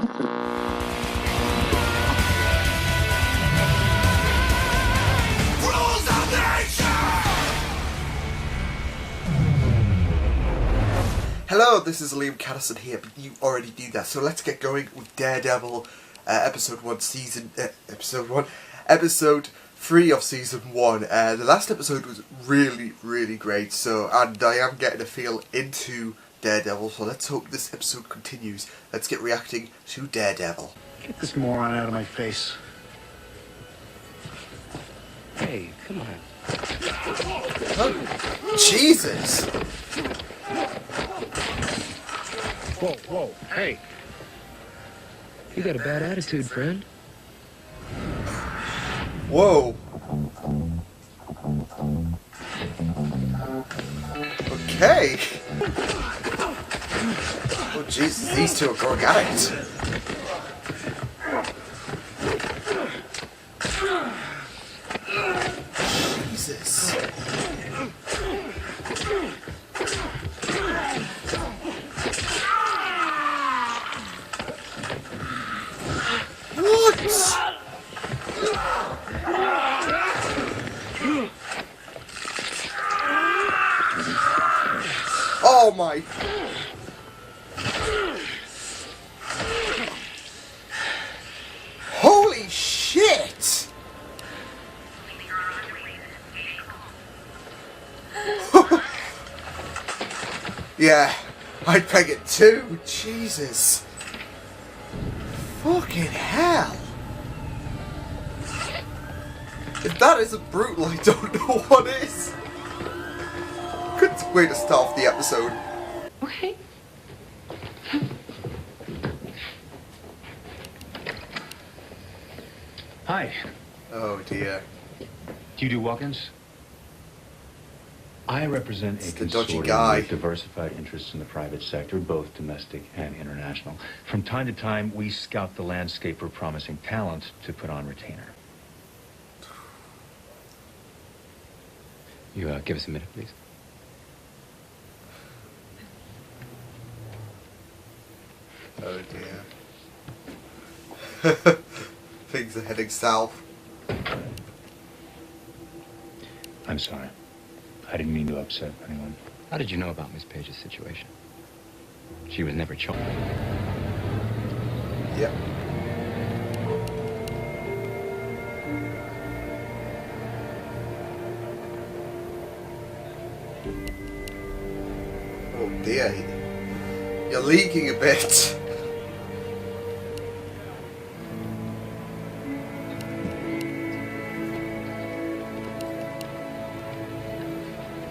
Hello, this is Liam Catterson here, but you already knew that, so let's get going with Daredevil, episode 3 of season 1. The last episode was really, really great, and I am getting a feel into Daredevil, so let's hope this episode continues. Let's get reacting to Daredevil. Get this moron out of my face. Hey, come on. Oh, Jesus! Whoa, whoa, hey. You got a bad attitude, friend. Whoa. Okay. Oh, Jesus, these two are going at it. Jesus. What? Oh my. Holy shit. Yeah, I'd peg it too. Jesus. Fucking hell. If that isn't brutal, I don't know what is. Good way to start off the episode. Okay. Hi. Oh dear. Do you do walk-ins? I represent It's a the dodgy consortium guy. with diversified interests in the private sector, both domestic and international. From time to time, we scout the landscape for promising talent to put on retainer. You give us a minute, please. Oh dear. Things are heading south. I'm sorry. I didn't mean to upset anyone. How did you know about Miss Page's situation? She was never chosen. Yep. Oh dear. You're leaking a bit.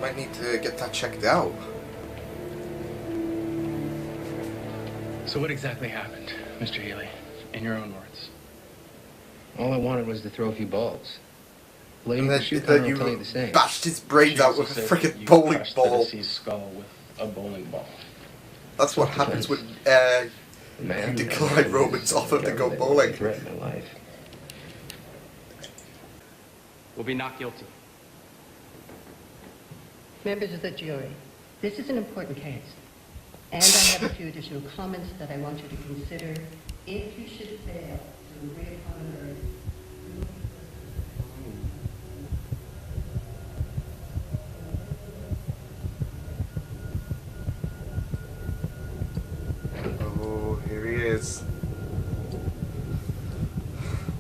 Might need to get that checked out. So what exactly happened, Mr. Healy, in your own words? All I wanted was to throw a few balls. And Lady, then, the shoe then will tell you you the same. bashed his brains She out also with a said freaking you bowling crushed ball. the deceased's skull with a bowling ball. That's what happens when Man, you decline Roman's offer to go bowling. Threat my life. Will be not guilty. Members of the jury, this is an important case. And I have a few additional comments that I want you to consider if you should fail to agree upon an verdict. Oh, here he is.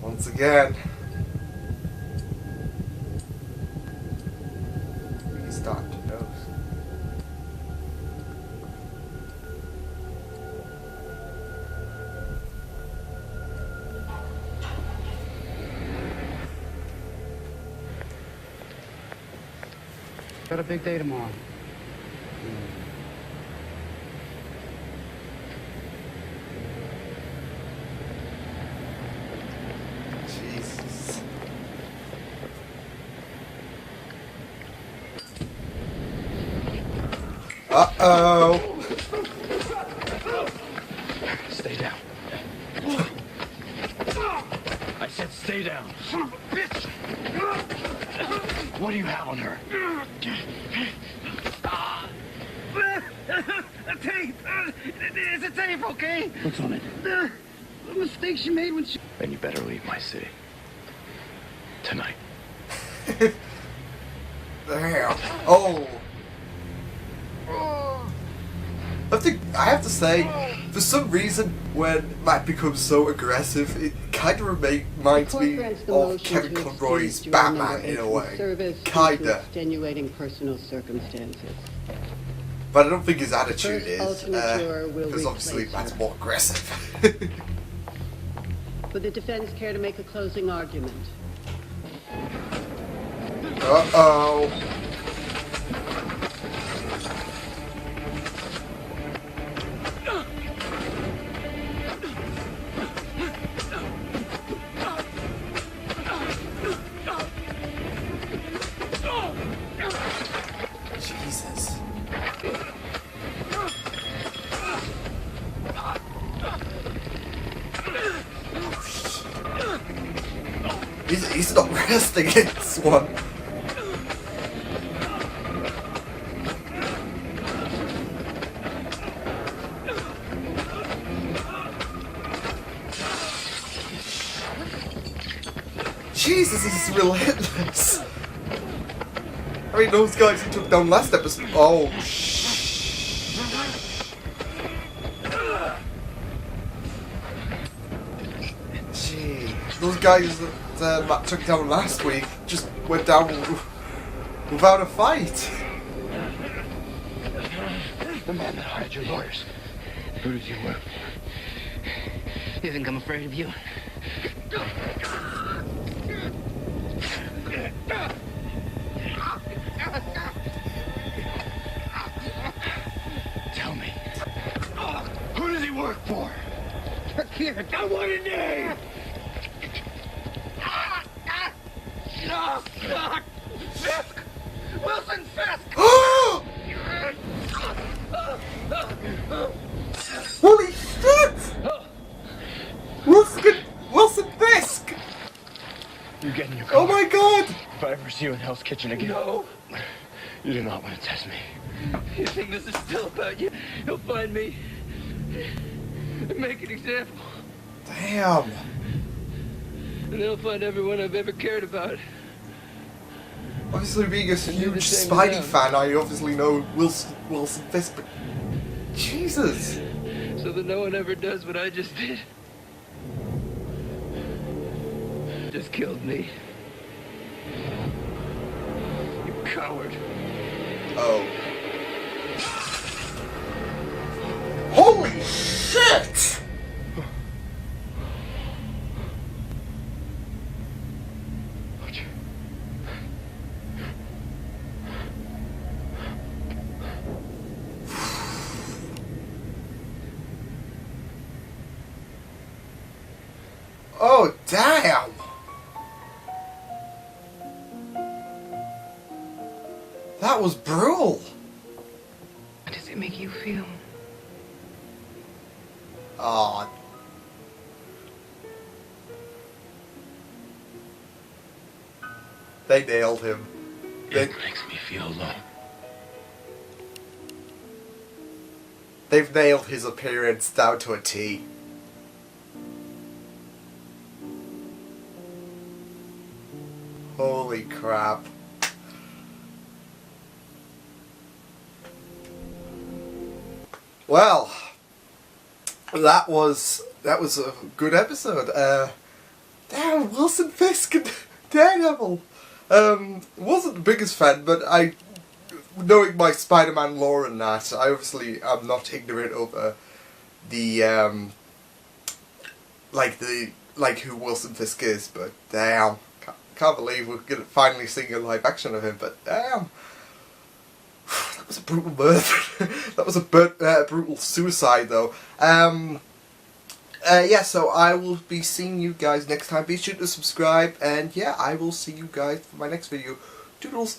Once again. He's starting to nose. Got a big day tomorrow. Jesus. Uh-oh. Stay down. I said stay down. Bitch! What do you have on her? A tape! It's a tape, okay? What's on it? The mistake she made when she... Then you better leave my city. Tonight. Damn. Oh. I have to say, for some reason, when Matt becomes so aggressive, it kind of reminds me of Kevin Conroy's Batman in a way. Kinda. Extenuating personal circumstances. But I don't think his attitude is, ultimate juror will because obviously replace Matt's her. more aggressive. Would the defense care to make a closing argument? Uh-oh. Jesus. He's not resting in this one. Jesus, he's relentless. I mean, those guys he took down last episode. Oh, gee, those guys that Matt took down last week just went down without a fight. The man that hired your lawyers. Who did you work for? You think I'm afraid of you? Tell me. Who does he work for? Here, I want a name! Fisk! Wilson Fisk! Holy shit! Wilson Fisk! You get in your car. Oh my god! If I ever see you in Hell's Kitchen again. No! You do not want to test me. You think this is still about you? He'll find me. Make an example. Damn. And then he'll find everyone I've ever cared about. Obviously, being a huge the same Spidey as fan, I obviously know Wilson Fisk, but Jesus. So that no one ever does what I just did. Just killed me. You coward. Oh. Holy shit! Oh, damn! That was brutal. How does it make you feel? Aw. They nailed him. It makes me feel alone. They've nailed his appearance down to a T. Holy crap. Well, that was a good episode. Damn, Wilson Fisk and Daredevil. Wasn't the biggest fan, but knowing my Spider-Man lore and that, I obviously am not ignorant of the who Wilson Fisk is. But damn, can't believe we're gonna finally see a live action of him. But damn. That was a brutal murder. That was a brutal suicide, though. Yeah, so I will be seeing you guys next time. Be sure to subscribe, and yeah, I will see you guys for my next video. Doodles.